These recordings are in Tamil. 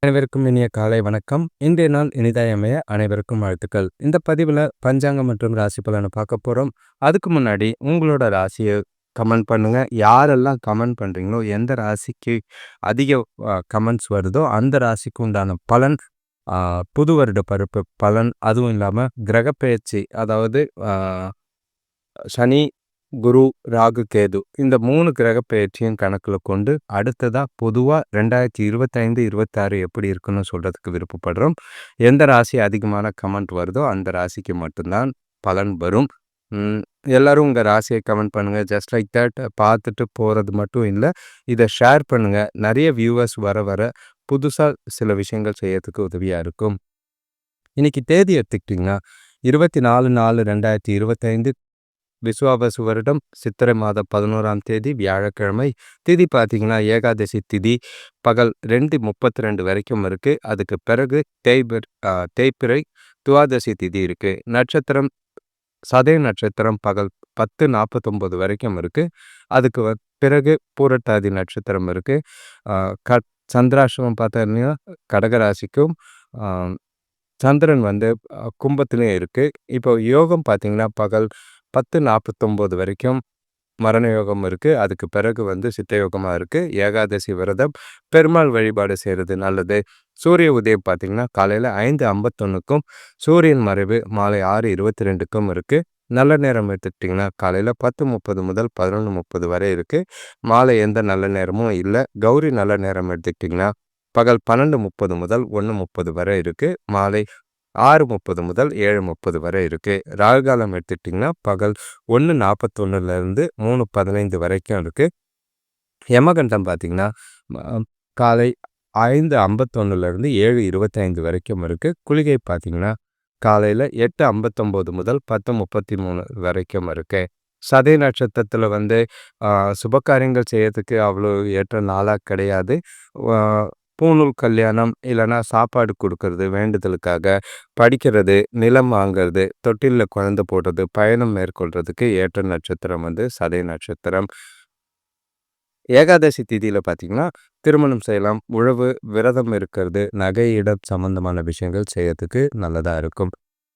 அனைவருக்கும் இனிய காலை வணக்கம். இன்றைய நாள் இனிதாய் அமைய அனைவருக்கும் வாழ்த்துக்கள். இந்த பதிவில் பஞ்சாங்கம் மற்றும் ராசி பலனை பார்க்க போகிறோம். அதுக்கு முன்னாடி உங்களோட ராசியை கமெண்ட் பண்ணுங்க. யாரெல்லாம் கமெண்ட் பண்ணுறீங்களோ, எந்த ராசிக்கு அதிக கமெண்ட்ஸ் வருதோ அந்த ராசிக்கு உண்டான பலன், புது வருட பருப்பு பலன், அதுவும் இல்லாமல் கிரகப்பெயர்ச்சி, அதாவது சனி, குரு, ராகு, கேது இந்த 3 கிரக பெயர்ச்சியும் கணக்கில் கொண்டு அடுத்ததாக பொதுவாக 2025-26 எப்படி இருக்குன்னு சொல்கிறதுக்கு விருப்பப்படுறோம். எந்த ராசி அதிகமான கமெண்ட் வருதோ அந்த ராசிக்கு மட்டும்தான் பலன் வரும். எல்லோரும் உங்கள் ராசியை கமெண்ட் பண்ணுங்கள். ஜஸ்ட் லைக் தட் பார்த்துட்டு போகிறது மட்டும் இல்லை, இதை ஷேர் பண்ணுங்கள். நிறைய வியூவர்ஸ் வர வர புதுசாக சில விஷயங்கள் செய்யறதுக்கு உதவியாக இருக்கும். இன்றைக்கி தேதி எடுத்துக்கிட்டிங்கன்னா 24/4/2025 விஸ்வாவசு வருடம் சித்திரை மாதம் 11ஆம் தேதி வியாழக்கிழமை. திதி பார்த்திங்கன்னா ஏகாதசி திதி பகல் 2:32 வரைக்கும் இருக்குது. அதுக்கு பிறகு தேய்பிறை துவாதசி திதி இருக்குது. நட்சத்திரம் சதய நட்சத்திரம் பகல் 10:49 வரைக்கும் இருக்குது. அதுக்கு பிறகு பூரட்டாதி நட்சத்திரம் இருக்குது. சந்திராசிரமம் பார்த்தீங்கன்னா கடகராசிக்கும் சந்திரன் கும்பத்துலேயும் இருக்குது. இப்போ யோகம் பார்த்திங்கன்னா பகல் 10:49 வரைக்கும் மரண யோகம் இருக்குது. அதுக்கு பிறகு சித்த யோகமாக இருக்குது. ஏகாதசி விரதம், பெருமாள் வழிபாடு செய்கிறது நல்லது. சூரிய உதயம் பார்த்திங்கன்னா காலையில் 5:51க்கும் சூரியன் மறைவு மாலை 6:22க்கும் இருக்குது. நல்ல நேரம் எடுத்துக்கிட்டிங்கன்னா காலையில் 10:30 முதல் 11:30 வரை இருக்குது. மாலை எந்த நல்ல நேரமும் இல்லை. கௌரி நல்ல நேரம் எடுத்துக்கிட்டிங்கன்னா பகல் 12:30 முதல் 1:30 வரை இருக்குது. மாலை 6:30 முதல் 7:30 வரை இருக்குது. ராகுகாலம் எடுத்துக்கிட்டிங்கன்னா பகல் 1:41 3:15 வரைக்கும் இருக்குது. யமகண்டம் பார்த்திங்கன்னா காலை 5:51 7:25 வரைக்கும் இருக்குது. குளிகை பார்த்திங்கன்னா காலையில் 8:59 முதல் 10:33 வரைக்கும் இருக்குது. சதய நட்சத்திரத்தில் சுபகாரியங்கள் செய்யறதுக்கு அவ்வளோ ஏற்ற நாளாக கிடையாது. பூநூல் கல்யாணம், இல்லைனா சாப்பாடு கொடுக்கறது, வேண்டுதலுக்காக படிக்கிறது, நிலம் வாங்கிறது, தொட்டிலில் குழந்தை போடுறது, பயணம் மேற்கொள்றதுக்கு ஏற்ற நட்சத்திரம் சதய நட்சத்திரம். ஏகாதசி திதியில் பார்த்திங்கன்னா திருமணம் செய்யலாம். உழவு, விரதம் இருக்கிறது, நகை, இடம் சம்பந்தமான விஷயங்கள் செய்யறதுக்கு நல்லதாக இருக்கும்.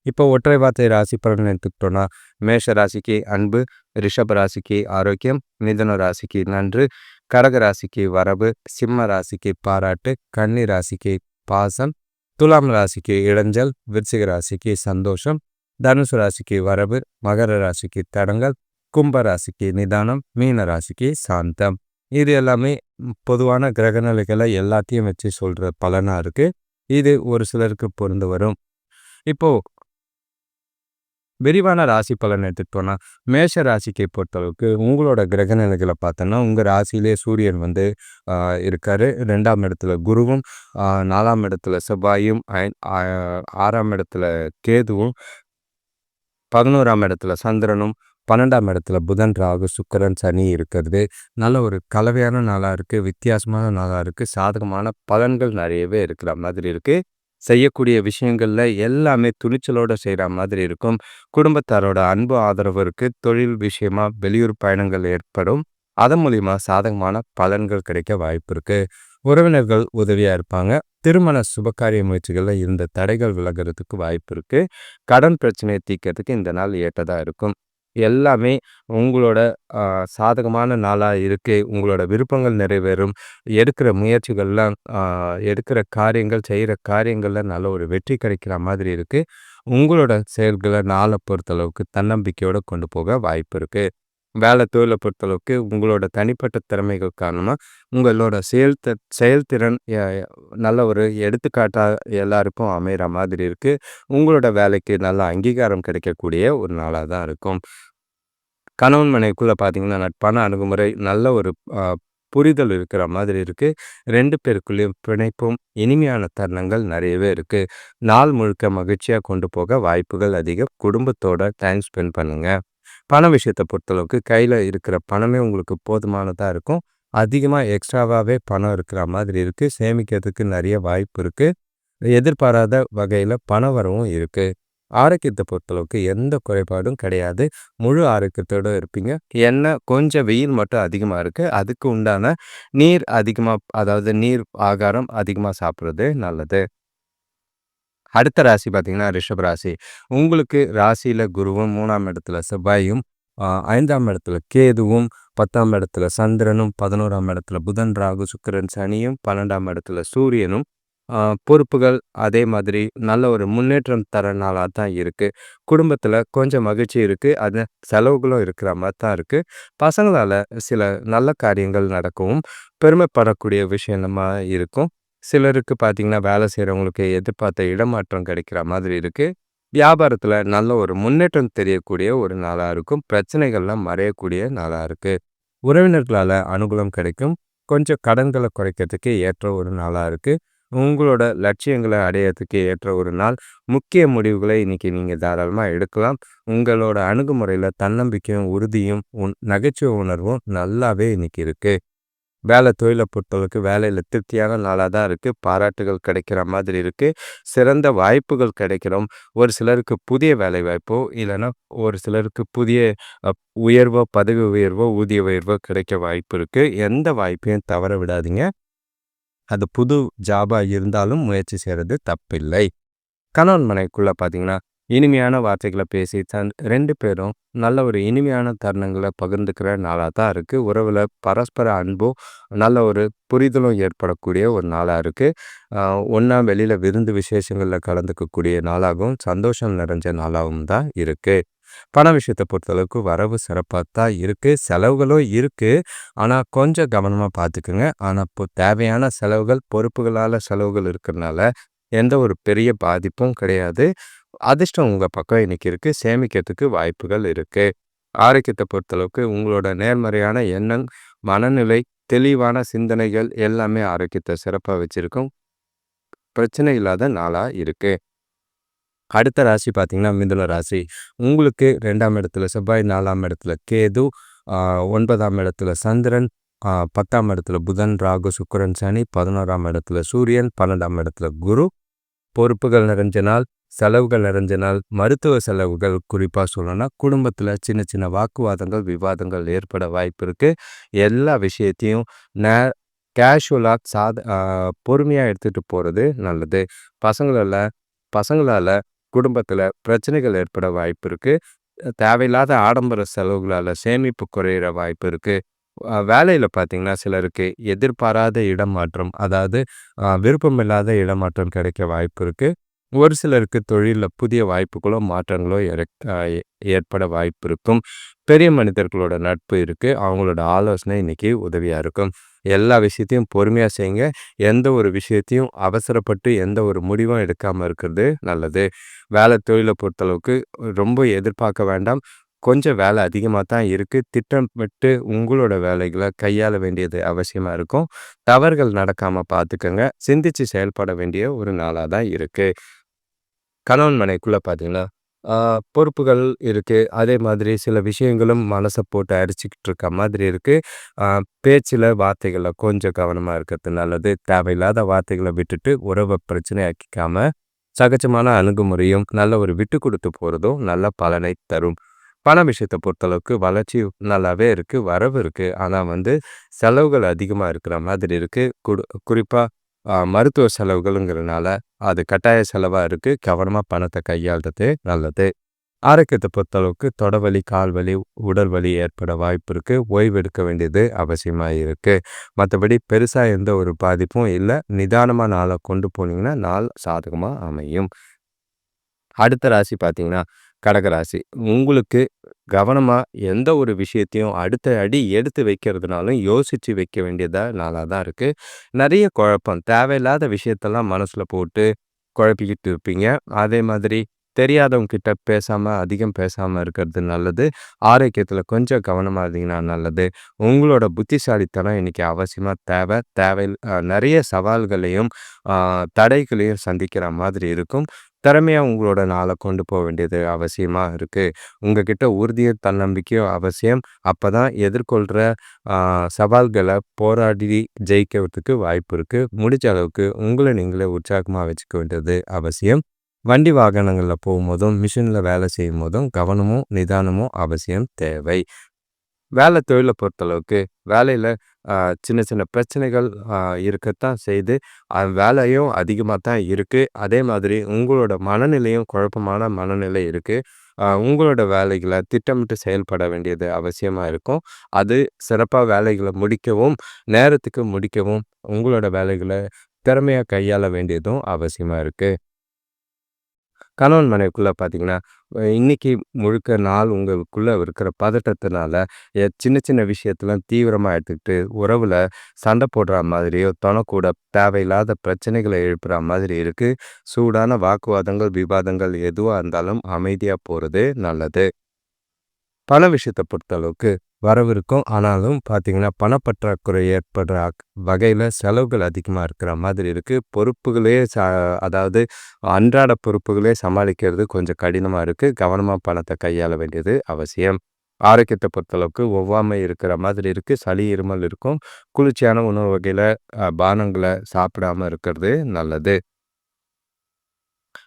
இப்போ ஒற்றை வார்த்தை ராசி பலன் எடுத்துக்கிட்டோன்னா மேஷ ராசிக்கு அன்பு, ரிஷப ராசிக்கு ஆரோக்கியம், மிதுன ராசிக்கு நன்று, கடக ராசிக்கு வரவு, சிம்ம ராசிக்கு பாராட்டு, கன்னி ராசிக்கு பாசம், துலாம் ராசிக்கு இடைஞ்சல், விருச்சிக ராசிக்கு சந்தோஷம், தனுசு ராசிக்கு வரவு, மகர ராசிக்கு தடங்கல், கும்ப ராசிக்கு நிதானம், மீன ராசிக்கு சாந்தம். இது எல்லாமே பொதுவான கிரகநிலைகளை எல்லாத்தையும் வச்சு சொல்கிற பலனாக இருக்குது. இது ஒரு சிலருக்கு பொருந்து வரும். இப்போது விரிவான ராசி பலன் எடுத்துகிட்டோன்னா மேஷ ராசிக்கு பொறுத்தளவுக்கு உங்களோட கிரகநிலைகளை பார்த்தோன்னா உங்கள் ராசியிலே சூரியன் இருக்கார். 2ஆம் இடத்துல குருவும், 4ஆம் இடத்துல செவ்வாயும், 6ஆம் இடத்துல கேதுவும், 11ஆம் இடத்துல சந்திரனும், 12ஆம் இடத்துல புதன், ராகு, சுக்கிரன், சனி இருக்கிறது. நல்ல ஒரு கலவையான நாளாக இருக்குது. வித்தியாசமான நாளாக இருக்குது. சாதகமான பலன்கள் நிறையவே இருக்கிற மாதிரி இருக்குது. செய்யக்கூடிய விஷயங்களில் எல்லாமே துணிச்சலோடு செய்கிற மாதிரி இருக்கும். குடும்பத்தாரோட அன்பு ஆதரவு இருக்குது. தொழில் விஷயமாக வெளியூர் பயணங்கள் ஏற்படும். அதன் மூலிமா சாதகமான பலன்கள் கிடைக்க வாய்ப்பு இருக்குது. உறவினர்கள் உதவியாக இருப்பாங்க. திருமண சுபகாரிய முயற்சிகளில் இருந்த தடைகள் விலகிறதுக்கு வாய்ப்பு இருக்குது. கடன் பிரச்சனையை தீர்க்கிறதுக்கு இந்த நாள் ஏற்றதாக இருக்கும். எல்லாமே உங்களோட சாதகமான நாளாக இருக்குது. உங்களோட விருப்பங்கள் நிறைவேறும். எடுக்கிற முயற்சிகள்லாம், எடுக்கிற காரியங்கள், செய்கிற காரியங்களில் நல்ல ஒரு வெற்றி கிடைக்கிற மாதிரி இருக்குது. உங்களோட செயல்களை நாளை பொறுத்தளவுக்கு தன்னம்பிக்கையோடு கொண்டு போக வாய்ப்பு இருக்குது. வேலை தொழிலை பொறுத்தளவுக்கு உங்களோட தனிப்பட்ட திறமைகள் காரணமாக உங்களோட செயல்திறன் நல்ல ஒரு எடுத்துக்காட்டாக எல்லாருக்கும் அமைகிற மாதிரி இருக்குது. உங்களோட வேலைக்கு நல்ல அங்கீகாரம் கிடைக்கக்கூடிய ஒரு நாளாக தான் இருக்கும். கணவன் மனைவிக்குள்ளே பார்த்திங்கன்னா நட்பான அணுகுமுறை, நல்ல ஒரு புரிதல் இருக்கிற மாதிரி இருக்குது. 2 பேருக்குள்ளேயும் பிணைப்பும் இனிமையான தருணங்கள் நிறையவே இருக்குது. நாள் முழுக்க மகிழ்ச்சியாக கொண்டு போக வாய்ப்புகள் அதிகம். குடும்பத்தோட டைம் ஸ்பெண்ட் பண்ணுங்கள். பண விஷயத்தை பொறுத்தளவுக்கு கையில் இருக்கிற பணமே உங்களுக்கு போதுமானதாக இருக்கும். அதிகமாக எக்ஸ்ட்ராவாகவே பணம் இருக்கிற மாதிரி இருக்குது. சேமிக்கிறதுக்கு நிறைய வாய்ப்பு இருக்குது. எதிர்பாராத வகையில் பண வரவும் இருக்குது. ஆரோக்கியத்தை பொறுத்தளவுக்கு எந்த குறைபாடும் கிடையாது. முழு ஆரோக்கியத்தோட இருப்பீங்க. என்ன கொஞ்சம் வெயில் மட்டும் அதிகமா இருக்கு. அதுக்கு உண்டான நீர் அதிகமா, அதாவது நீர் ஆகாரம் அதிகமா சாப்பிடுறது நல்லது. அடுத்த ராசி பார்த்தீங்கன்னா, ரிஷப ராசி. உங்களுக்கு ராசியில குருவும், 3ஆம் இடத்துல செவ்வாயும், 5ஆம் இடத்துல கேதுவும், 10ஆம் இடத்துல சந்திரனும், 11ஆம் இடத்துல புதன், ராகு, சுக்கிரன், சனியும், 12ஆம் இடத்துல சூரியனும், பொறுப்புகள் அதே மாதிரி நல்ல ஒரு முன்னேற்றம் தர நாளா தான் இருக்கு. குடும்பத்துல கொஞ்சம் மகிழ்ச்சி இருக்கு. அது செலவுகளும் இருக்கிற மாரி தான் இருக்கு. பசங்களால சில நல்ல காரியங்கள் நடக்கவும், பெருமைப்படக்கூடிய விஷயமா இருக்கும். சிலருக்கு பார்த்தீங்கன்னா, வேலை செய்றவங்களுக்கு எதிர்பார்த்த இடமாற்றம் கிடைக்கிற மாதிரி இருக்கு. வியாபாரத்துல நல்ல ஒரு முன்னேற்றம் தெரியக்கூடிய ஒரு நாளா இருக்கும். பிரச்சனைகள்லாம் மறையக்கூடிய நாளா இருக்கு. உறவினர்களால அனுகூலம் கிடைக்கும். கொஞ்சம் கடன்கள குறைக்கிறதுக்கு ஏற்ற ஒரு நாளா இருக்கு. உங்களோட லட்சியங்கள அடையறதுக்கு ஏற்ற ஒரு நாள். முக்கிய முடிவுகளை இன்னைக்கு நீங்க தாராளமா எடுக்கலாம். உங்களோட அணுகுமுறையில தன்னம்பிக்கையும், உறுதியும், நகைச்சுவை உணர்வும் நல்லாவே இன்னைக்கு இருக்கு. வேலை தொழில பொறுத்தளவுக்கு வேலையில திருப்தியான நாளா தான் இருக்கு. பாராட்டுகள் கிடைக்கிற மாதிரி இருக்கு. சிறந்த வாய்ப்புகள் கிடைக்கிறோம். ஒரு சிலருக்கு புதிய வேலை வாய்ப்போ, இல்லன்னா ஒரு சிலருக்கு புதிய அ உயர்வோ, பதவி உயர்வோ, ஊதிய உயர்வோ கிடைக்க வாய்ப்பு இருக்கு. எந்த வாய்ப்பையும் தவற விடாதீங்க. அது புது ஜாபா இருந்தாலும் முயற்சி செய்றது தப்பில்லை. கணவன் மனைவிக்குள்ள பார்த்தீங்கன்னா, இனிமையான வார்த்தைகள பேசி 2 பேரும் நல்ல ஒரு இனிமையான தருணங்கள பகிர்ந்துக்கிற நாளா தான் இருக்கு. உறவுல பரஸ்பர அன்பும், நல்ல ஒரு புரிதலும் ஏற்படக்கூடிய ஒரு நாளா இருக்கு. அ ஒண்ணா வெளியில விருந்து விசேஷங்கள்ல கலந்துக்கக்கூடிய நாளாகவும், சந்தோஷம் நிறைஞ்ச நாளாகவும் தான் இருக்கு. பண விஷயத்த பொறுத்தளவுக்கு வரவு சிறப்பா தான் இருக்கு. செலவுகளும் இருக்கு. ஆனா கொஞ்சம் கவனமா பார்த்துக்குங்க. ஆனா இப்போ தேவையான செலவுகள், பொறுப்புகளால செலவுகள் இருக்கிறனால, எந்த ஒரு பெரிய பாதிப்பும் கிடையாது. அதிர்ஷ்டம் உங்க பக்கம் இன்னைக்கு இருக்கு. சேமிக்கிறதுக்கு வாய்ப்புகள் இருக்கு. ஆரோக்கியத்த பொறுத்தளவுக்கு உங்களோட நேர்மறையான எண்ணம், மனநிலை, தெளிவான சிந்தனைகள் எல்லாமே ஆரோக்கியத்த சிறப்பா வச்சிருக்கும். பிரச்சனை இல்லாத நாளா இருக்கு. அடுத்த ராசி பார்த்தீங்கன்னா, மிதுன ராசி. உங்களுக்கு 2ஆம் இடத்துல செவ்வாய், 4ஆம் இடத்துல கேது, ஆ 9ஆம் இடத்துல சந்திரன், 10ஆம் இடத்துல புதன், ராகு, சுக்கிரன், சனி, 11ஆம் இடத்துல சூரியன், 12ஆம் இடத்துல குரு. பொறுப்புகள் நிறைஞ்ச நாள், செலவுகள் நிறைஞ்ச நாள், மருத்துவ செலவுகள் குறிப்பா சொல்லணும்னா, குடும்பத்துல சின்ன சின்ன வாக்குவாதங்கள், விவாதங்கள் ஏற்பட வாய்ப்பு இருக்கு. எல்லா விஷயத்தையும் நே கேஷுவலா பொறுமையா எடுத்துட்டு போறது நல்லது. பசங்களால பசங்களால குடும்பத்துல பிரச்சனைகள் ஏற்பட வாய்ப்பு இருக்கு. தேவையில்லாத ஆடம்பர செலவுகளால சேமிப்பு குறையிற வாய்ப்பு இருக்கு. வேலையில பார்த்தீங்கன்னா, சிலருக்கு எதிர்பாராத இடமாற்றம், அதாவது விருப்பமில்லாத இடமாற்றம் கிடைக்க வாய்ப்பு இருக்கு. ஒரு சிலருக்கு தொழில்ல புதிய வாய்ப்புகளோ, மாற்றங்களோ ஏற்பட வாய்ப்பு இருக்கும். பெரிய மனிதர்களோட நட்பு இருக்கு. அவங்களோட ஆலோசனை இன்னைக்கு உதவியா இருக்கும். எல்லா விஷயத்தையும் பொறுமையா செய்யுங்க. எந்த ஒரு விஷயத்தையும் அவசரப்பட்டு எந்த ஒரு முடிவும் எடுக்காம இருக்கிறது நல்லது. வேலை தொழில பொறுத்தளவுக்கு ரொம்ப எதிர்பார்க்க வேண்டாம். கொஞ்சம் வேலை அதிகமா தான் இருக்கு. திட்டமிட்டு உங்களோட வேலைகள கையாள வேண்டியது அவசியமா இருக்கும். தவறுகள் நடக்காம பார்த்துக்கங்க. சிந்திச்சு செயல்பட வேண்டிய ஒரு நாளா தான் இருக்கு. கணவன் மனைவிக்குள்ள பார்த்தீங்கன்னா, ஆ பொறுப்புகள் இருக்கு. அதே மாதிரி சில விஷயங்களும் மனச போட்டு அரிச்சுக்கிட்டு இருக்க மாதிரி இருக்கு. ஆ பேச்சுல, வார்த்தைகள்ல கொஞ்சம் கவனமா இருக்கிறது நல்லது. தேவையில்லாத வார்த்தைகள விட்டுட்டு உறவ பிரச்சனையாக்கிக்காம, சகஜமான அணுகுமுறையும், நல்ல ஒரு விட்டு குடுத்து போறதும் நல்ல பலனை தரும். பண விஷயத்த பொறுத்தளவுக்கு வளர்ச்சி நல்லாவே இருக்கு. வரவு இருக்கு. ஆனா செலவுகள் அதிகமா இருக்கிற மாதிரி இருக்கு. குறிப்பா மருத்துவ செலவுகள்ங்கிறனால அது கட்டாய செலவா இருக்கு. கவனமா பணத்த கையாள்றது நல்லது. ஆரோக்கியத்த பொறுத்தளவுக்கு தொடவலி, கால்வலி, உடல் வலி ஏற்பட வாய்ப்பு இருக்கு. ஓய்வு எடுக்க வேண்டியது அவசியமா இருக்கு. மத்தபடி பெருசா எந்த ஒரு பாதிப்பும் இல்ல. நிதானமா நாள கொண்டு போனீங்கன்னா, நாள் சாதகமா அமையும். அடுத்த ராசி பார்த்தீங்கன்னா, கடகராசி. உங்களுக்கு கவனமா எந்த ஒரு விஷயத்தையும் அடுத்த அடி எடுத்து வைக்கிறதுனாலும் யோசிச்சு வைக்க வேண்டியதா நாளா தான் இருக்கு. நெறைய குழப்பம், தேவையில்லாத விஷயத்தெல்லாம் மனசுல போட்டு குழப்பிக்கிட்டு இருப்பீங்க. அதே மாதிரி தெரியாதவங்க கிட்ட அதிகம் பேசாம இருக்கிறது நல்லது. ஆரோக்கியத்துல கொஞ்சம் கவனமா இருந்தீங்கன்னா நல்லது. உங்களோட புத்திசாலித்தனம் இன்னைக்கு அவசியமா நெறைய சவால்களையும், அ தடைகளையும் சந்திக்கிற மாதிரி இருக்கும். திறமையா உங்களோட நாள கொண்டு போ வேண்டியது அவசியமா இருக்கு. உங்ககிட்ட உறுதியும், தன்னம்பிக்கையும் அவசியம். அப்பதான் எதிர்கொள்ற சவால்கள போராடி ஜெயிக்கிறதுக்கு வாய்ப்பு இருக்கு. முடிஞ்ச அளவுக்கு உங்கள நீங்களே உற்சாகமா வச்சுக்க வேண்டியது அவசியம். வண்டி வாகனங்கள்ல போகும்போதும், மிஷின்ல வேலை செய்யும்போதும் கவனமும், நிதானமும் அவசியம் தேவை. வேலை தொழில பொறுத்தளவுக்கு, வேலையில அ சின்ன சின்ன பிரச்சனைகள் இருக்கத்தான் செய்யுது. வேலையும் அதிகமா தான் இருக்கு. அதே மாதிரி உங்களோட மனநிலையும் குழப்பமான மனநிலை இருக்கு. உங்களோட வேலைகள திட்டமிட்டு செயல்பட வேண்டியது அவசியமா இருக்கும். அது சிறப்பா வேலைகள முடிக்கவும், நேரத்துக்கு முடிக்கவும், உங்களோட வேலைகள திறமையா கையாள வேண்டியதும் அவசியமா இருக்கு. கணவன் மனைவிக்குள்ள பார்த்தீங்கன்னா, இன்னைக்கு முழுக்க நாள் உங்களுக்குள்ள இருக்கிற பதட்டத்தினால, சின்ன சின்ன விஷயத்தலாம் தீவிரமா எடுத்துக்கிட்டு, உறவுல சண்டை போடுற மாதிரியோ, தொணக்கூட தேவையில்லாத பிரச்சனைகள எழுப்புற மாதிரி இருக்கு. சூடான வாக்குவாதங்கள், விவாதங்கள் எதுவா இருந்தாலும் அமைதியா போறது நல்லது. பண விஷயத்த பொறுத்தளவுக்கு வரவு இருக்கும். ஆனாலும் பார்த்தீங்கன்னா, பணப்பற்றாக்குறை ஏற்படுற வகையில செலவுகள் அதிகமா இருக்கிற மாதிரி இருக்கு. பொறுப்புகளே அதாவது அன்றாட பொறுப்புகளே சமாளிக்கிறது கொஞ்சம் கடினமா இருக்கு. கவனமா பணத்த கையாள வேண்டியது அவசியம். ஆரோக்கியத்த பொறுத்தளவுக்கு ஒவ்வாமை இருக்கிற மாதிரி இருக்கு. சளி, இருமல் இருக்கும். குளிர்ச்சியான உணவு வகையில பானங்கள சாப்பிடாம இருக்கிறது நல்லது.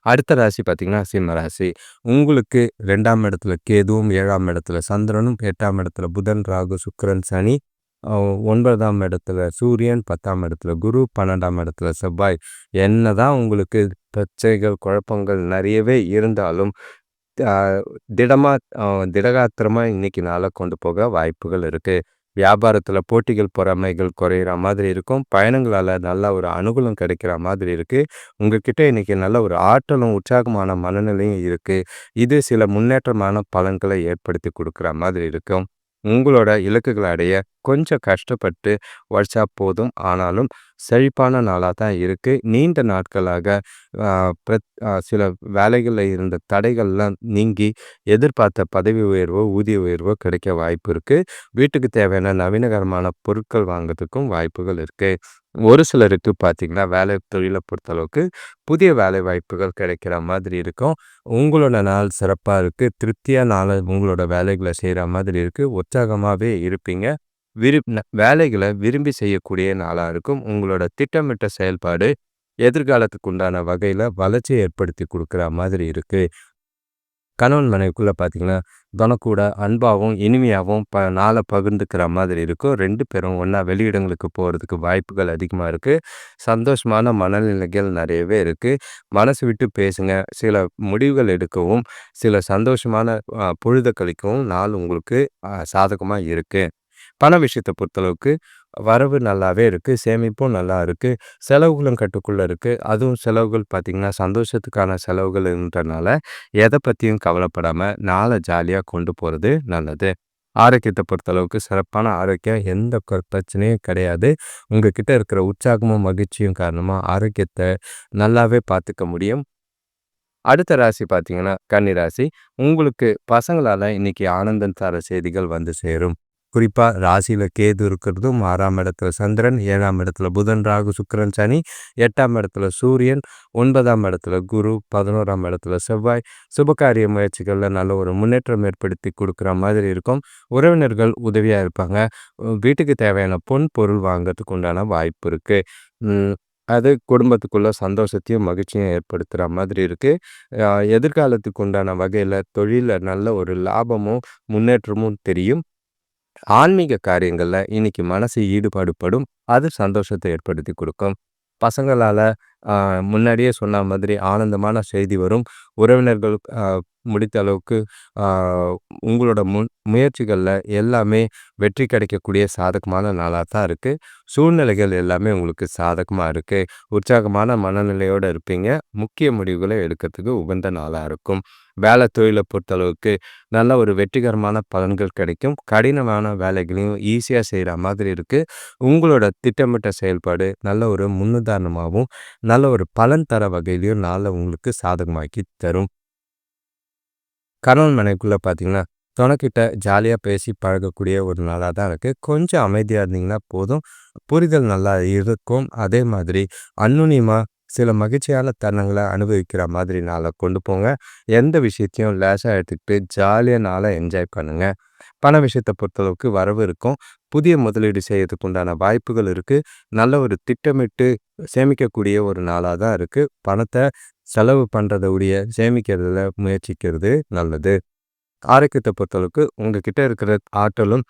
அடுத்த ராசி பார்த்தீங்கன்னா, சிம்ம ராசி. உங்களுக்கு 2ஆம் இடத்துல கேதுவும், 7ஆம் இடத்துல சந்திரனும், 8ஆம் இடத்துல புதன், ராகு, சுக்கிரன், சனி, அ 9ஆம் இடத்துல சூரியன், 10ஆம் இடத்துல குரு, 12ஆம் இடத்துல செவ்வாய். என்னதான் உங்களுக்கு பிரச்சனைகள், குழப்பங்கள் நெறையவே இருந்தாலும், அ திடமா திடகாத்திரமா இன்னைக்கு நாள கொண்டு போக வாய்ப்புகள் இருக்கு. வியாபாரத்துல போட்டிகள், பொறாமைகள் குறையிற மாதிரி இருக்கும். பயணங்களால நல்ல ஒரு அனுகூலம் கிடைக்கிற மாதிரி இருக்கு. உங்ககிட்ட இன்னைக்கு நல்ல ஒரு ஆற்றலும், உற்சாகமான மனநிலையும் இருக்கு. இது சில முன்னேற்றமான பலன்களை ஏற்படுத்தி குடுக்குற மாதிரி இருக்கும். உங்களோட இலக்குகள அடைய கொஞ்சம் கஷ்டப்பட்டு உழைச்சா போதும். ஆனாலும் செழிப்பான நாளா தான் இருக்கு. நீண்ட நாட்களாக அ பிரத் சில வேலைகள்ல இருந்த தடைகள்லாம் நீங்கி, எதிர்பார்த்த பதவி உயர்வோ, ஊதிய உயர்வோ கிடைக்க வாய்ப்பு இருக்கு. வீட்டுக்கு தேவையான நவீனகரமான பொருட்கள் வாங்குறதுக்கும் வாய்ப்புகள் இருக்கு. ஒரு சிலருக்கு பார்த்தீங்கன்னா, வேலை தொழில பொறுத்தளவுக்கு புதிய வேலை வாய்ப்புகள் கிடைக்கிற மாதிரி இருக்கும். உங்களோட நாள் சிறப்பா இருக்கு. திருப்தியா உங்களோட வேலைகள செய்ற மாதிரி இருக்கு. உற்சாகமாவே இருப்பீங்க. வேலைகள விரும்பி செய்யக்கூடிய நாளா இருக்கும். உங்களோட திட்டமிட்ட செயல்பாடு எதிர்காலத்துக்கு உண்டான வகையில வளர்ச்சிய ஏற்படுத்தி குடுக்குற மாதிரி இருக்கு. கணவன் மனைவிக்குள்ள பார்த்தீங்கன்னா, தொணக்கூட அன்பாவும், இனிமையாவும் நாள பகிர்ந்துக்கிற மாதிரி இருக்கும். 2 பேரும் ஒண்ணா வெளியிடங்களுக்கு போறதுக்கு வாய்ப்புகள் அதிகமா இருக்கு. சந்தோஷமான மனநிலைகள் நெறையவே இருக்கு. மனசு விட்டு பேசுங்க. சில முடிவுகள் எடுக்கவும், சில சந்தோஷமான பொழுத கழிக்கவும் நாள் உங்களுக்கு சாதகமா இருக்கு. பண விஷயத்த பொறுத்தளவுக்கு வரவு நல்லாவே இருக்கு. சேமிப்பும் நல்லா இருக்கு. செலவுகளும் கட்டுக்குள்ள இருக்கு. அதுவும் செலவுகள் பார்த்தீங்கன்னா, சந்தோஷத்துக்கான செலவுகள்ன்றனால, எத பத்தியும் கவலைப்படாம நாள ஜாலியா கொண்டு போறது நல்லது. ஆரோக்கியத்த பொறுத்தளவுக்கு சிறப்பான ஆரோக்கியம். எந்த பிரச்சனையும் கிடையாது. உங்ககிட்ட இருக்கிற உற்சாகமும், மகிழ்ச்சியும் காரணமா ஆரோக்கியத்த நல்லாவே பார்த்துக்க முடியும். அடுத்த ராசி பார்த்தீங்கன்னா, கன்னி ராசி. உங்களுக்கு பசங்களால இன்னைக்கு ஆனந்தம் தர செய்திகள் வந்து சேரும். குறிப்பா ராசியில கேது இருக்கிறதும், 6ஆம் இடத்துல சந்திரன், 7ஆம் இடத்துல புதன், ராகு, சுக்கிரன், சனி, 8ஆம் இடத்துல சூரியன், 9ஆம் இடத்துல குரு, 11ஆம் இடத்துல செவ்வாய். சுபகாரிய முயற்சிகள்ல நல்ல ஒரு முன்னேற்றம் ஏற்படுத்தி குடுக்குற மாதிரி இருக்கும். உறவினர்கள் உதவியா இருப்பாங்க. வீட்டுக்கு தேவையான பொருள் வாங்கறதுக்கு உண்டான வாய்ப்பு இருக்கு. ம். அது குடும்பத்துக்குள்ள சந்தோஷத்தையும், மகிழ்ச்சியும் ஏற்படுத்துற மாதிரி இருக்கு. அ எதிர்காலத்துக்கு உண்டான வகையில தொழில்ல நல்ல ஒரு லாபமும், முன்னேற்றமும் தெரியும். ஆன்மீக காரியங்கள்ல இன்னைக்கு மனசு ஈடுபாடு படும். அது சந்தோஷத்தை ஏற்படுத்தி குடுக்கும். பசங்களால அ முன்னாடியே சொன்ன மாதிரி ஆனந்தமான செய்தி வரும். உறவினர்கள் முடித்த அளவுக்கு அ உங்களோட முயற்சிகள்ல எல்லாமே வெற்றி கிடைக்கக்கூடிய சாதகமான நாளா தான் இருக்கு. சூழ்நிலைகள் எல்லாமே உங்களுக்கு சாதகமா இருக்கு. உற்சாகமான மனநிலையோட இருப்பீங்க. முக்கிய முடிவுகள எடுக்கிறதுக்கு உகந்த நாளா இருக்கும். வேலை தொழில பொறுத்தளவுக்கு நல்ல ஒரு வெற்றிகரமான பலன்கள் கிடைக்கும். கடினமான வேலைகளையும் ஈஸியா செய்ற மாதிரி இருக்கு. உங்களோட திட்டமிட்ட செயல்பாடு நல்ல ஒரு முன்னுதாரணமாவும், நல்ல ஒரு பலன் தர வகையிலயும் நாள உங்களுக்கு சாதகமாக்கி தரும். கணவன் மனைவிக்குள்ள பார்த்தீங்கன்னா, தொணக்கிட்ட ஜாலியா பேசி பழகக்கூடிய ஒரு நாளா தான் இருக்கு. கொஞ்சம் அமைதியா இருந்தீங்கன்னா போதும். புரிதல் நல்லா இருக்கும். அதே மாதிரி அன்னுனியமா சில மகிழ்ச்சியான தருணங்கள அனுபவிக்கிற மாதிரி நாள கொண்டு போங்க. எந்த விஷயத்தையும் லேசா எடுத்துக்கிட்டு ஜாலியா நாள என்ஜாய் பண்ணுங்க. பண விஷயத்த பொறுத்தளவுக்கு வரவு இருக்கும். புதிய முதலீடு செய்யறதுக்கு உண்டான வாய்ப்புகள் இருக்கு. நல்ல ஒரு திட்டமிட்டு சேமிக்கக்கூடிய ஒரு நாளா தான் இருக்கு. பணத்த செலவு பண்ணுறத உடைய சேமிக்கிறதுல முயற்சிக்கிறது நல்லது. ஆரோக்கியத்தை பொறுத்தளவுக்கு உங்ககிட்ட இருக்கிற ஆற்றலும்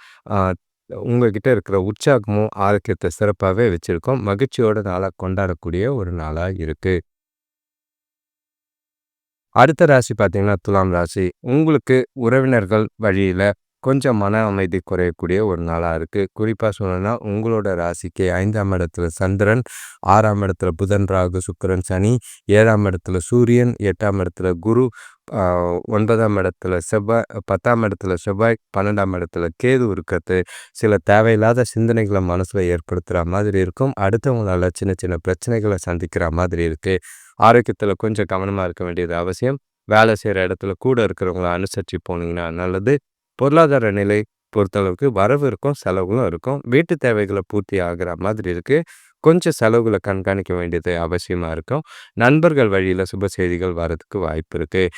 உங்ககிட்ட இருக்கிற உற்சாகமும் ஆரோக்கியத்தை சிறப்பாகவே வச்சுருக்கோம். மகிழ்ச்சியோட நாளாக கொண்டாடக்கூடிய ஒரு நாளாக இருக்குது. அடுத்த ராசி பார்த்தீங்கன்னா துலாம் ராசி. உங்களுக்கு உறவினர்கள் வழியில் கொஞ்சம் மன அமைதி குறையக்கூடிய ஒரு நாளாக இருக்குது. குறிப்பாக சொல்லணும்னா உங்களோட ராசிக்கு 5ஆம் இடத்துல சந்திரன், 6ஆம் இடத்துல புதன், ராகு, சுக்கிரன், சனி, 7ஆம் இடத்துல சூரியன், 8ஆம் இடத்துல குரு, 9ஆம் இடத்துல செவ்வாய், 10ஆம் இடத்துல செவ்வாய், 12ஆம் இடத்துல கேது இருக்கிறது சில தேவையில்லாத சிந்தனைகளை மனசில் ஏற்படுத்துகிற மாதிரி இருக்கும். அடுத்தவங்களால சின்ன சின்ன பிரச்சனைகளை சந்திக்கிற மாதிரி இருக்குது. ஆரோக்கியத்தில் கொஞ்சம் கவனமாக இருக்க வேண்டியது அவசியம். வேலை செய்கிற இடத்துல கூட இருக்கிறவங்கள அனுசரித்து போனீங்கன்னா நல்லது. பொருளாதார நிலை பொறுத்தளவுக்கு வரவு இருக்கும், செலவுகளும் இருக்கும். வீட்டு தேவைகளை பூர்த்தி ஆகிற மாதிரி இருக்குது. கொஞ்சம் செலவுகளை கண்காணிக்க வேண்டியது அவசியமாக இருக்கும். நண்பர்கள் வழியில் சுப செய்திகள் வரதுக்கு வாய்ப்பு இருக்குது.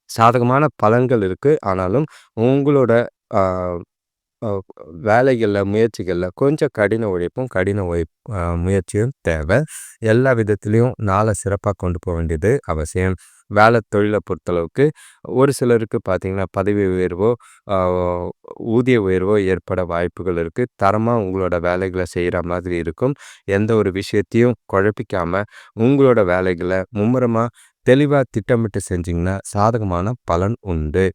சாதகமான பலன்கள் இருக்குது. ஆனாலும் உங்களோட வேலைகளில் முயற்சிகளில் கொஞ்சம் கடின உழைப்பும் முயற்சியும் தேவை. எல்லா விதத்துலேயும் நாளை சிறப்பாக கொண்டு போக வேண்டியது அவசியம். வேலை தொழிலை பொறுத்தளவுக்கு ஒரு சிலருக்கு பார்த்திங்கன்னா பதவி உயர்வோ ஊதிய உயர்வோ ஏற்பட வாய்ப்புகள் இருக்குது. தரமாக உங்களோட வேலைகளை செய்கிற மாதிரி இருக்கும். எந்த ஒரு விஷயத்தையும் குழப்பிக்காமல் உங்களோட வேலைகளை மும்முரமாக தெளிவாக திட்டமிட்டு செஞ்சிங்கன்னா சாதகமான பலன் உண்டு.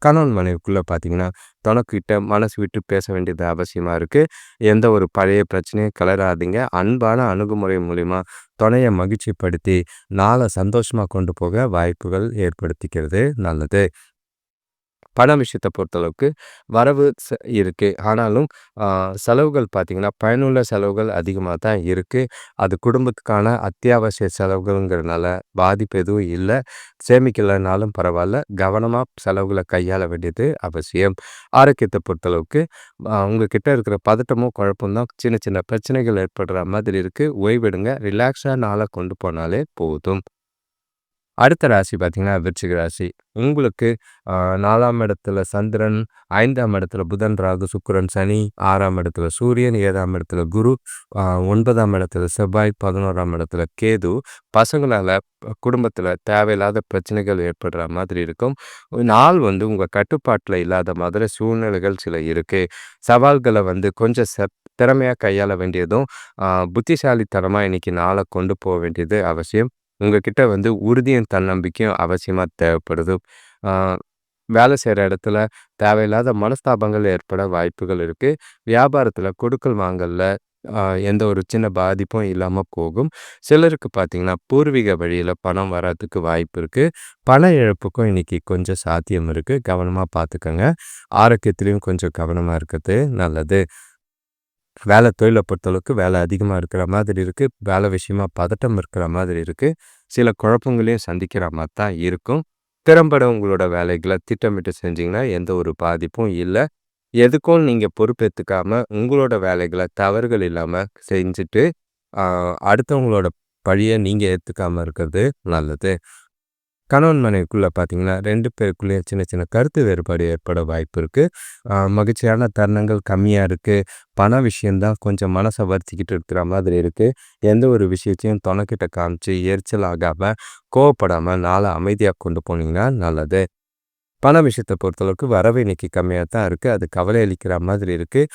கணவன் மனைவிக்குள்ளே பார்த்தீங்கன்னா தனக்கிட்ட மனசு விட்டு பேச வேண்டியது அவசியமாக இருக்குது. எந்த ஒரு பழைய பிரச்சனையும் கிளறாதீங்க. அன்பான அணுகுமுறை மூலிமா துணையை மகிழ்ச்சிப்படுத்தி நாளை சந்தோஷமாக கொண்டு போக வாய்ப்புகள் ஏற்படுத்திக்கிறது நல்லது. பண விஷயத்தை பொறுத்தளவுக்கு வரவு இருக்குது. ஆனாலும் செலவுகள் பார்த்திங்கன்னா பயனுள்ள செலவுகள் அதிகமாக தான் இருக்குது. அது குடும்பத்துக்கான அத்தியாவசிய செலவுகள்ங்கிறதுனால பாதிப்பு எதுவும் இல்லை. சேமிக்கலைனாலும் பரவாயில்ல, கவனமாக செலவுகளை கையாள வேண்டியது அவசியம். ஆரோக்கியத்தை பொறுத்தளவுக்கு உங்ககிட்ட இருக்கிற பதட்டமும் குழப்பம் தான் சின்ன சின்ன பிரச்சனைகள் ஏற்படுற மாதிரி இருக்குது. ஓய்வெடுங்க, ரிலாக்ஸாக நாளை கொண்டு போனாலே போதும். அடுத்த ராசி பார்த்தீங்கன்னா விருச்சிக ராசி. உங்களுக்கு 4ஆம் இடத்துல சந்திரன், 5ஆம் இடத்துல புதன், ராகு, சுக்கிரன், சனி, 6ஆம் இடத்துல சூரியன், 7ஆம் இடத்துல குரு, 9ஆம் இடத்துல செவ்வாய், 11ஆம் இடத்துல கேது. பசங்களால் குடும்பத்தில் தேவையில்லாத பிரச்சனைகள் ஏற்படுற மாதிரி இருக்கும். நாள் உங்கள் கட்டுப்பாட்டில் இல்லாத மாதிரி சூழ்நிலைகள் சில இருக்குது. சவால்களை கொஞ்சம் திறமையாக கையாள வேண்டியதும் புத்திசாலித்தனமாக இன்றைக்கி நாளை கொண்டு போக வேண்டியது அவசியம். உங்ககிட்ட உறுதியும் தன்னம்பிக்கையும் அவசியமாக தேவைப்படுது. வேலை செய்கிற இடத்துல தேவையில்லாத மனஸ்தாபங்கள் ஏற்பட வாய்ப்புகள் இருக்குது. வியாபாரத்தில் கொடுக்கல் வாங்கலில் எந்த ஒரு சின்ன பாதிப்பும் இல்லாமல் போகும். சிலருக்கு பார்த்திங்கன்னா பூர்வீக வழியில் பணம் வர்றதுக்கு வாய்ப்பு இருக்குது. பண இழப்புக்கும் இன்றைக்கி கொஞ்சம் சாத்தியம் இருக்குது. கவனமாக பார்த்துக்கோங்க. ஆரோக்கியத்துலேயும் கொஞ்சம் கவனமாக இருக்கிறது நல்லது. வேலை தொழிலை பொறுத்தளவுக்கு வேலை அதிகமாக இருக்கிற மாதிரி இருக்குது. வேலை விஷயமா பதட்டம் இருக்கிற மாதிரி இருக்குது. சில குழப்பங்களையும் சந்திக்கிற மாதிரி தான் இருக்கும். திறம்பட உங்களோட வேலைகளை திட்டமிட்டு செஞ்சிங்கன்னா எந்த ஒரு பாதிப்பும் இல்லை. எதுக்கும் நீங்கள் பொறுப்பேற்றுக்காமல் உங்களோட வேலைகளை தவறுகள் இல்லாமல் செஞ்சுட்டு அடுத்தவங்களோட பழியை நீங்கள் ஏற்றுக்காமல் இருக்கிறது நல்லது. கணவன் மனைவிக்குள்ளே பார்த்தீங்கன்னா 2 பேருக்குள்ளேயும் சின்ன சின்ன கருத்து வேறுபாடு ஏற்பட வாய்ப்பு இருக்குது. மகிழ்ச்சியான தருணங்கள் கம்மியாக இருக்குது. பண விஷயந்தான் கொஞ்சம் மனசை வருத்திக்கிட்டு இருக்கிற மாதிரி இருக்குது. எந்த ஒரு விஷயத்தையும் தொணக்கிட்ட காமிச்சு எரிச்சல் ஆகாமல் கோவப்படாமல் நாளை அமைதியாக கொண்டு போனீங்கன்னா நல்லது. பண விஷயத்தை பொறுத்தளவுக்கு வரவு இன்னைக்கு கம்மியாக தான் இருக்குது. அது கவலை அளிக்கிற மாதிரி இருக்குது.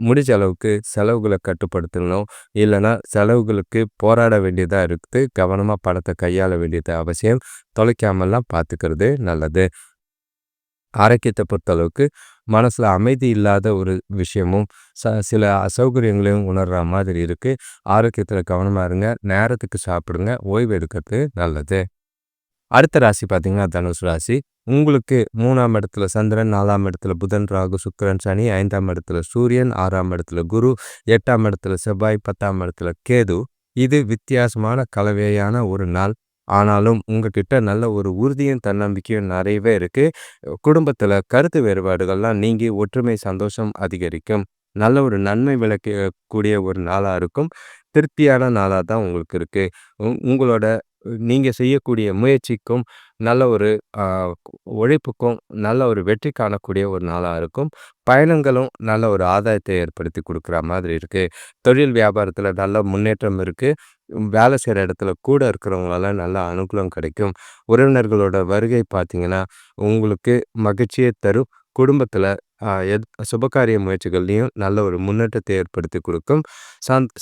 முடிஞ்ச அளவுக்கு செலவுகளை கட்டுப்படுத்தணும். இல்லைன்னா செலவுகளுக்கு போராட வேண்டியதாக இருக்குது. கவனமாக பணத்தை கையாள வேண்டியது அவசியம். தொலைக்காமலாம் பார்த்துக்கிறது நல்லது. ஆரோக்கியத்தை பொறுத்தளவுக்கு மனசில் அமைதி இல்லாத ஒரு விஷயமும் சில அசௌகரியங்களையும் உணர்கிற மாதிரி இருக்குது. ஆரோக்கியத்தில் கவனமாக இருங்க. நேரத்துக்கு சாப்பிடுங்க. ஓய்வு எடுக்கிறது நல்லது. அடுத்த ராசி பார்த்தீங்கன்னா தனுசு ராசி. உங்களுக்கு 3ஆம் இடத்துல சந்திரன், 4ஆம் இடத்துல புதன், ராகு, சுக்கிரன், சனி, 5ஆம் இடத்துல சூரியன், 6ஆம் இடத்துல குரு, 8ஆம் இடத்துல செவ்வாய், 10ஆம் இடத்துல கேது. இது வித்தியாசமான கலவையான ஒரு நாள். ஆனாலும் உங்ககிட்ட நல்ல ஒரு உறுதியும் தன்னம்பிக்கையும் நிறையவே இருக்குது. குடும்பத்தில் கருத்து வேறுபாடுகள்லாம் நீங்கி ஒற்றுமை சந்தோஷம் அதிகரிக்கும். நல்ல ஒரு நன்மை விளக்கக்கூடிய ஒரு நாளாக இருக்கும். திருப்தியான நாளாக தான் உங்களுக்கு இருக்குது. உங்களோட நீங்கள் செய்யக்கூடிய முயற்சிக்கும் நல்ல ஒரு அ உழைப்புக்கும் நல்ல ஒரு வெற்றி காணக்கூடிய ஒரு நாளா இருக்கும். பயணங்களும் நல்ல ஒரு ஆதாயத்தை ஏற்படுத்தி குடுக்குற மாதிரி இருக்கு. தொழில் வியாபாரத்தில நல்ல முன்னேற்றம் இருக்கு. வேலை செய்ற இடத்துல கூட இருக்கிறவங்களால நல்ல அனுகூலம் கிடைக்கும். உறவினர்களோட வருகை பார்த்தீங்கன்னா, உங்களுக்கு மகிழ்ச்சிய தரும். குடும்பத்தில சுபகாரிய முயற்சிகள்லயும் நல்ல ஒரு முன்னேற்றத்தை ஏற்படுத்தி குடுக்கும்.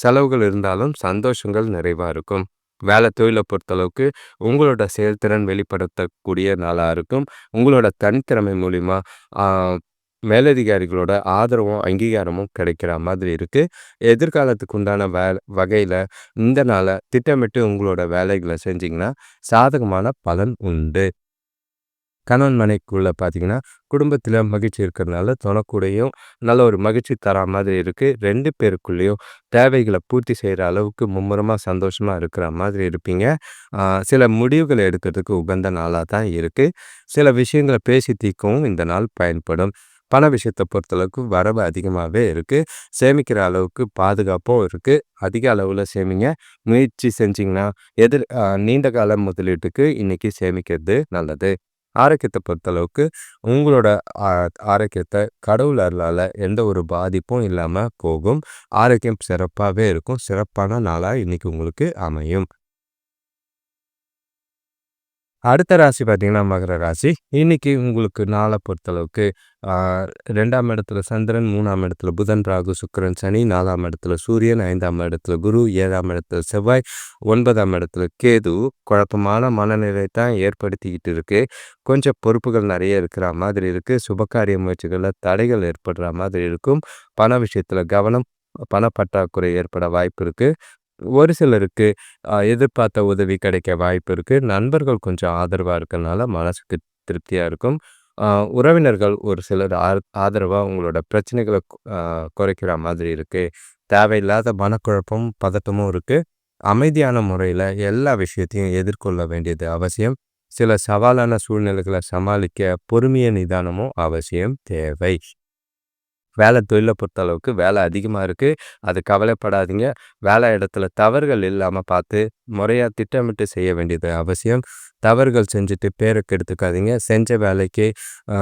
செலவுகள் இருந்தாலும் சந்தோஷங்கள் நிறைவா இருக்கும். வேலை தொழில பொறுத்தளவுக்கு உங்களோட செயல்திறன் வெளிப்படுத்தக்கூடிய நாளா இருக்கும். உங்களோட தனித்திறமை மூலியமா ஆ மேலதிகாரிகளோட ஆதரவும், அங்கீகாரமும் கிடைக்கிற மாதிரி இருக்கு. எதிர்காலத்துக்கு உண்டான வகையில இந்த நாள திட்டமிட்டு உங்களோட வேலைகள செஞ்சீங்கன்னா, சாதகமான பலன் உண்டு. கணவன் மனைவிக்குள்ள பார்த்தீங்கன்னா, குடும்பத்தில மகிழ்ச்சி இருக்கிறதுனால தொணக்கூடயும் நல்ல ஒரு மகிழ்ச்சி தரா மாதிரி இருக்கு. 2 பேருக்குள்ளேயும் தேவைகள பூர்த்தி செய்ற அளவுக்கு மும்முரமா சந்தோஷமா இருக்கிற மாதிரி இருப்பீங்க. ஆ சில முடிவுகள எடுக்கிறதுக்கு உகந்த நாளா தான் இருக்கு. சில விஷயங்கள பேசி தீர்க்கவும் இந்த நாள் பயன்படும். பண விஷயத்த பொறுத்தளவுக்கு வரவு அதிகமாவே இருக்கு. சேமிக்கிற அளவுக்கு பாதுகாப்பும் இருக்கு. அதிக அளவுல சேமிங்க. முயற்சி செஞ்சீங்கன்னா, நீண்ட கால முதலீட்டுக்கு இன்னைக்கு சேமிக்கிறது நல்லது. ஆரோக்கியத்த பொறுத்தளவுக்கு உங்களோட ஆ ஆரோக்கியத்த கடவுள் அருளால எந்த ஒரு பாதிப்பும் இல்லாம போகும். ஆரோக்கியம் சிறப்பாவே இருக்கும். சிறப்பான நாளா இன்னைக்கு உங்களுக்கு அமையும். அடுத்த ராசி பார்த்தீங்கன்னா, மகர ராசி. இன்னைக்கு உங்களுக்கு நாள பொறுத்தளவுக்கு ஆ 2ஆம் இடத்துல சந்திரன், 3ஆம் இடத்துல புதன், ராகு, சுக்கிரன், சனி, 4ஆம் இடத்துல சூரியன், 5ஆம் இடத்துல குரு, 7ஆம் இடத்துல செவ்வாய், 9ஆம் இடத்துல கேது குழப்பமான மனநிலை தான் ஏற்படுத்திக்கிட்டு இருக்கு. கொஞ்சம் பொறுப்புகள் நெறைய இருக்கிற மாதிரி இருக்கு. சுபகாரிய முயற்சிகள்ல தடைகள் ஏற்படுற மாதிரி இருக்கும். பண விஷயத்துல கவனம். பணப்பற்றாக்குறை ஏற்பட வாய்ப்பு இருக்கு. ஒரு சிலருக்கு எதிர்பார்த்த உதவி கிடைக்க வாய்ப்பு இருக்கு. நண்பர்கள் கொஞ்சம் ஆதரவா இருக்கறனால மனசுக்கு திருப்தியா இருக்கும். அ உறவினர்கள் ஒரு சிலர் ஆதரவா உங்களோட பிரச்சனைகள குறைக்கிற மாதிரி இருக்கு. தேவையில்லாத மனக்குழப்பமும், பதட்டமும் இருக்கு. அமைதியான முறையில எல்லா விஷயத்தையும் எதிர்கொள்ள வேண்டியது அவசியம். சில சவாலான சூழ்நிலைகள சமாளிக்க பொறுமையும், நிதானமும் அவசியம் தேவை. வேலை தொழில பொறுத்த அளவுக்கு வேலை அதிகமா இருக்கு. அது கவலைப்படாதீங்க. வேலை இடத்துல தவறுகள் இல்லாம பார்த்து, முறையா திட்டமிட்டு செய்ய வேண்டியது அவசியம். தவறுகள் செஞ்சுட்டு பேர கெடுத்துக்காதீங்க. செஞ்ச வேலைக்கு அ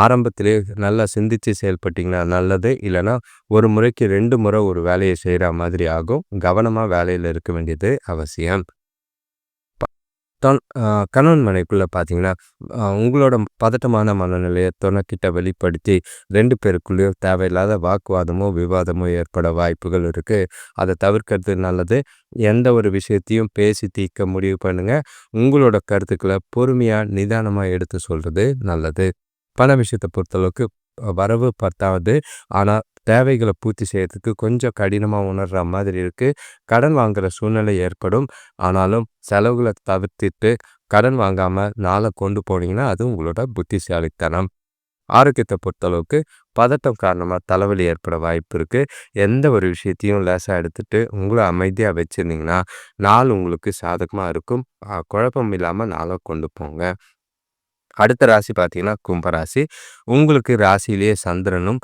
ஆரம்பத்திலேயே நல்லா சிந்திச்சு செயல்பட்டீங்கன்னா நல்லது. இல்லன்னா, ஒரு முறைக்கு 2 முறை ஒரு வேலைய செய்ற மாதிரி ஆகும். கவனமா வேலையில இருக்க வேண்டியது அவசியம். தொன் அ கணவன் மனைவிக்குள்ள பார்த்தீங்கன்னா, உங்களோட பதட்டமான மனநிலைய துணைக்கிட்ட வெளிப்படுத்தி 2 பேருக்குள்ளேயும் தேவையில்லாத வாக்குவாதமோ, விவாதமோ ஏற்பட வாய்ப்புகள் இருக்கு. அத தவிர்க்கிறது நல்லது. எந்த ஒரு விஷயத்தையும் பேசி தீர்க்க முடிவு பண்ணுங்க. உங்களோட கருத்துக்கள பொறுமையா, நிதானமா எடுத்து சொல்றது நல்லது. பண விஷயத்த பொறுத்தளவுக்கு வரவு பத்தாது. ஆனா, தேவைகள பூர்த்தி செய்யறதுக்கு கொஞ்சம் கடினமா உணர்ற மாதிரி இருக்கு. கடன் வாங்குற சூழ்நிலை ஏற்படும். ஆனாலும் செலவுகள தவிர்த்திட்டு கடன் வாங்காம நாள கொண்டு போனீங்கன்னா, அது உங்களோட புத்திசாலித்தனம். ஆரோக்கியத்த பொறுத்தளவுக்கு பதட்டம் காரணமா தலைவலி ஏற்பட வாய்ப்பு இருக்கு. எந்த ஒரு விஷயத்தையும் லேசா எடுத்துட்டு உங்கள அமைதியா வச்சிருந்தீங்கன்னா, நாள் உங்களுக்கு சாதகமா இருக்கும். குழப்பம் இல்லாம நாள கொண்டு போங்க. அடுத்த ராசி பார்த்தீங்கன்னா, கும்பராசி. உங்களுக்கு ராசியிலேயே சந்திரனும்,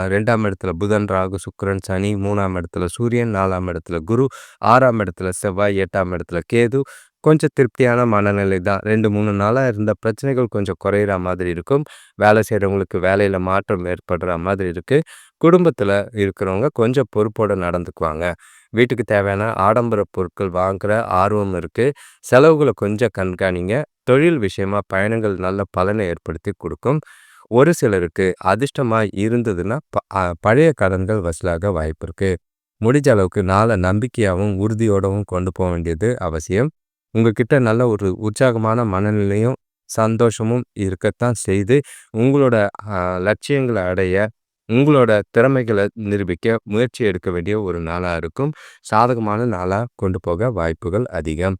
2ஆம் இடத்துல புதன், ராகு, சுக்கிரன், சனி, 3ஆம் இடத்துல சூரியன், 4ஆம் இடத்துல குரு, 6ஆம் இடத்துல செவ்வாய், 8ஆம் இடத்துல கேது. கொஞ்சம் திருப்தியான மனநிலை தான். 2, 3 நாளா இருந்த பிரச்சனைகள் கொஞ்சம் குறையிற மாதிரி இருக்கும். வேலை செய்றவங்களுக்கு வேலையில மாற்றம் ஏற்படுற மாதிரி இருக்கு. குடும்பத்தில இருக்கிறவங்க கொஞ்சம் பொறுப்போட நடந்துக்குவாங்க. வீட்டுக்கு தேவையான ஆடம்பர பொருட்கள் வாங்குற ஆர்வம் இருக்கு. செலவுகள கொஞ்சம் கண்காணிங்க. தொழில் விஷயமா பயணங்கள் நல்ல பலனை ஏற்படுத்தி கொடுக்கும். ஒரு சிலருக்கு அதிர்ஷ்டமா இருந்ததுன்னா, பழைய கடன்கள் வசூலாக வாய்ப்பு இருக்கு. முடிஞ்ச அளவுக்கு நாள நம்பிக்கையாவும், உறுதியோடவும் கொண்டு போ வேண்டியது அவசியம். உங்ககிட்ட நல்ல ஒரு உற்சாகமான மனநிலையும், சந்தோஷமும் இருக்கத்தான் செய்து, உங்களோட லட்சியங்கள அடைய, உங்களோட திறமைகள நிரூபிக்க முயற்சி எடுக்க வேண்டிய ஒரு நாளா இருக்கும். சாதகமான நாளா கொண்டு போக வாய்ப்புகள் அதிகம்.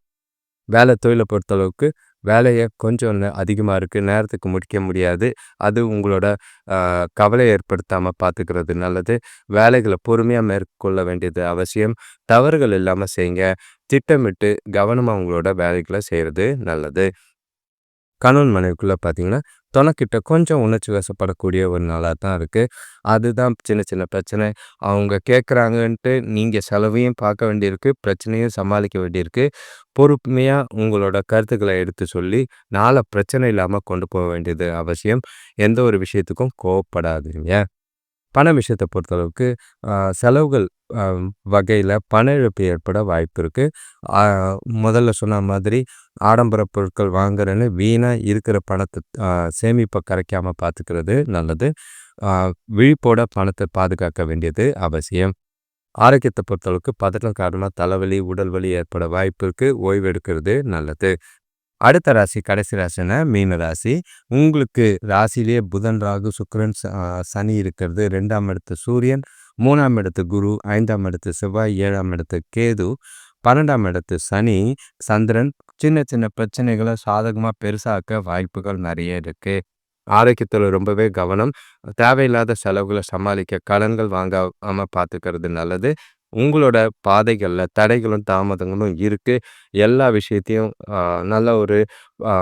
வேலை தொழில பொறுத்தளவுக்கு வேலைய கொஞ்சம் அதிகமா இருக்கு. நேரத்துக்கு முடிக்க முடியாது. அது உங்களோட கவலை ஏற்படுத்தாம பார்த்துக்கிறது நல்லது. வேலைகள பொறுமையா மேற்கொள்ள வேண்டியது அவசியம். தவறுகள் இல்லாம செய்யுங்க. திட்டமிட்டு கவனமா உங்களோட வேலைகள செய்றது நல்லது. கணவன் மனைவிக்குள்ள பார்த்தீங்கன்னா, தொணக்கிட்ட கொஞ்சம் உணர்ச்சி வசப்படக்கூடிய ஒரு நாளா தான் இருக்கு. அதுதான் சின்ன சின்ன பிரச்சனை. அவங்க கேட்குறாங்கன்ட்டு நீங்க செலவையும் பார்க்க வேண்டியிருக்கு, பிரச்சனையும் சமாளிக்க வேண்டியிருக்கு. பொறுமையா உங்களோட கருத்துக்கள எடுத்து சொல்லி, நாள பிரச்சனை இல்லாம கொண்டு போக வேண்டியது அவசியம். எந்த ஒரு விஷயத்துக்கும் கோவப்படாதீங்க. பண விஷயத்த பொறுத்தளவுக்கு செலவுகள் அ வகையில பண இழப்பு ஏற்பட வாய்ப்பு இருக்கு. அ முதல்ல சொன்ன மாதிரி ஆடம்பர பொருட்கள் வாங்குறேன்னு வீணா இருக்கிற பணத்த சேமிப்ப கரைக்காம பார்த்துக்கிறது நல்லது. அ விழிப்போட பணத்த பாதுகாக்க வேண்டியது அவசியம். ஆரோக்கியத்த பொறுத்தளவுக்கு பதட்டம் காரணமா தலைவலி, உடல் வலி ஏற்பட வாய்ப்பு இருக்கு. ஓய்வு எடுக்கிறது நல்லது. அடுத்த ராசி கடைசி ராசினா மீன ராசி. உங்களுக்கு ராசியிலேயே புதன், ராகு, சுக்கிரன், சனி இருக்கிறது. 2ஆம் இடத்து சூரியன், 3ஆம் இடத்து குரு, 5ஆம் இடத்து செவ்வாய், 7ஆம் இடத்து கேது, 12ஆம் இடத்து சனி, சந்திரன் சின்ன சின்ன பிரச்சனைகள சாதகமா பெருசாக்க வாய்ப்புகள் நெறைய இருக்கு. ஆரோக்கியத்துல ரொம்பவே கவனம். தேவையில்லாத செலவுகள சமாளிக்க கடன்கள் வாங்காம பார்த்துக்கிறது நல்லது. உங்களோட பாதைகள்ல தடைகளும், தாமதங்களும் இருக்கு. எல்லா விஷயத்தையும் நல்ல ஒரு அ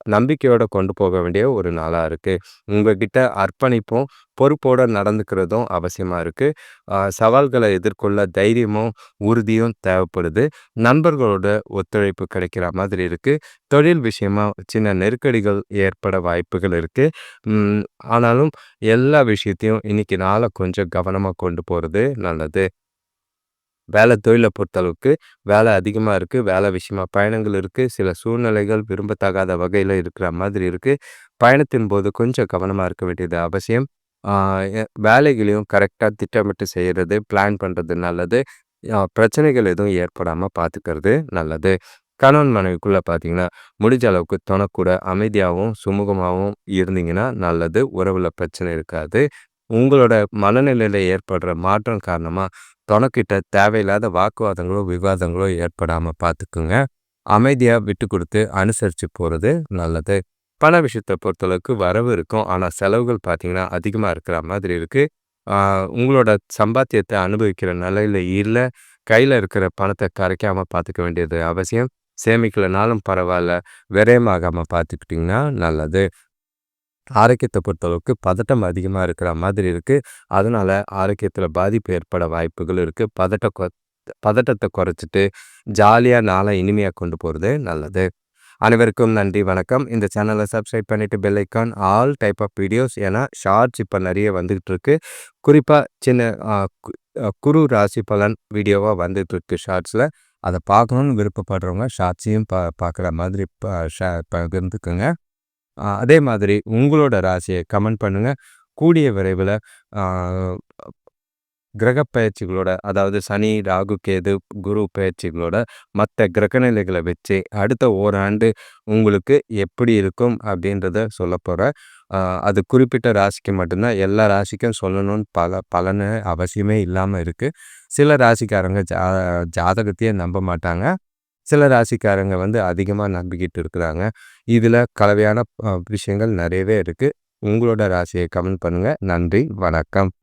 நம்பிக்கையோட கொண்டு போக வேண்டிய ஒரு நாளா இருக்கு. உங்ககிட்ட அர்ப்பணிப்பும், பொறுப்போட நடந்துக்கிறதும் அவசியமா இருக்கு. சவால்கள எதிர்கொள்ள தைரியமும், உறுதியும் தேவைப்படுது. நண்பர்களோட ஒத்துழைப்பு கிடைக்கிற மாதிரி இருக்கு. தொழில் விஷயமா சின்ன நெருக்கடிகள் ஏற்பட வாய்ப்புகள் இருக்கு. ம் ஆனாலும் எல்லா விஷயத்தையும் இன்னைக்கு நாள கொஞ்சம் கவனமா கொண்டு போறது நல்லது. வேலை தொழில பொறுத்தளவுக்கு வேலை அதிகமா இருக்கு. வேலை விஷயமா பயணங்கள் இருக்கு. சில சூழ்நிலைகள் விரும்பத்தகாத வகையில இருக்கிற மாதிரி இருக்கு. பயணத்தின் போது கொஞ்சம் கவனமா இருக்க வேண்டியது அவசியம். ஆ வேலைகளையும் கரெக்ட்டா திட்டமிட்டு செய்றது, பிளான் பண்றது நல்லது. பிரச்சனைகள் எதுவும் ஏற்படாம பார்த்துக்கிறது நல்லது. கணவன் மனைவிக்குள்ள பார்த்தீங்கன்னா, முடிஞ்ச அளவுக்கு தொணக்கூட அமைதியாவும், சுமூகமாவும் இருந்தீங்கன்னா நல்லது. உறவுல பிரச்சனை இருக்காது. உங்களோட மனநிலையில ஏற்படுற மாற்றம் காரணமா தொணக்கிட்ட தேவையில்லாத வாக்குவாதங்களோ, விவாதங்களோ ஏற்படாம பார்த்துக்குங்க. அமைதியா விட்டு குடுத்து அனுசரிச்சு போறது நல்லது. பண விஷயத்த பொறுத்தளவுக்கு வரவு இருக்கும். ஆனா செலவுகள் பார்த்தீங்கன்னா, அதிகமா இருக்கிற மாதிரி இருக்கு. ஆ உங்களோட சம்பாத்தியத்த அனுபவிக்கிற நிலையில இல்ல. கையில இருக்கிற பணத்த கரைக்காம பார்த்துக்க வேண்டியது அவசியம். சேமிக்கலனாலும் பரவால்ல. விரயமாகாம பார்த்துக்கிட்டீங்கன்னா நல்லது. ஆரோக்கியத்த பொறுத்தளவுக்கு பதட்டம் அதிகமா இருக்கிற மாதிரி இருக்கு. அதனால ஆரோக்கியத்தில பாதிப்பு ஏற்பட வாய்ப்புகள் இருக்கு. பதட்டத்த குறைச்சிட்டு ஜாலியா நாள இனிமையா கொண்டு போறது நல்லது. அனைவருக்கும் நன்றி, வணக்கம். இந்த சேனலை சப்ஸ்கிரைப் பண்ணிட்டு bell icon all type of videos ஏன்னா ஷார்ட்ஸ் இப்போ நிறைய வந்துகிட்டு இருக்கு. குறிப்பாக சின்ன குரு ராசி பலன் வீடியோவா வந்துட்டு இருக்கு ஷார்ட்ஸில். அதை பார்க்கணுன்னு விருப்பப்படுறவங்க ஷார்ட்ஸையும் பார்க்குற மாதிரி பகிர்ந்துக்குங்க. அதே மாதிரி உங்களோட ராசியை கமெண்ட் பண்ணுங்க. கூடிய விரைவில் கிரக பெயர்ச்சிகளோட அதாவது சனி, ராகு, கேது, குரு பெயர்ச்சிகளோட மற்ற கிரகநிலைகளை வச்சு அடுத்த ஓராண்டு உங்களுக்கு எப்படி இருக்கும் அப்படின்றத சொல்லப் போகிறேன். அது குறிப்பிட்ட ராசிக்கு மட்டும்தான். எல்லா ராசிக்கும் சொல்லணும்னு பலனு அவசியமே இல்லாமல் இருக்குது. சில ராசிக்காரங்க ஜாதகத்தையே நம்ப மாட்டாங்க. சில ராசிக்காரங்க அதிகமாக நம்பிக்கிட்டு இருக்கிறாங்க. இதில் கலவையான விஷயங்கள் நிறையவே இருக்குது. உங்களோட ராசியை கமெண்ட் பண்ணுங்கள். நன்றி, வணக்கம்.